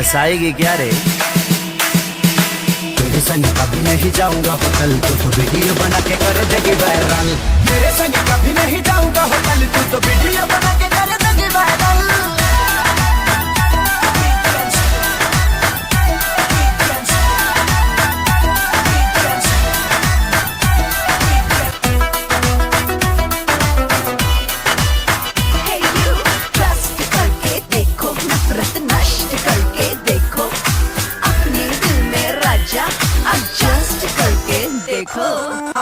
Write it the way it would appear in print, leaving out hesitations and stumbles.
हंसाएगी क्या रे? तेरे संग कभी नहीं जाऊंगा होटल, तू तो वीडियो बना के कर देगी वायरल। तेरे संग कभी नहीं जाऊंगा होटल, तू तो वीडियो बना के कर देगी वायरल। Adjust करके देखो।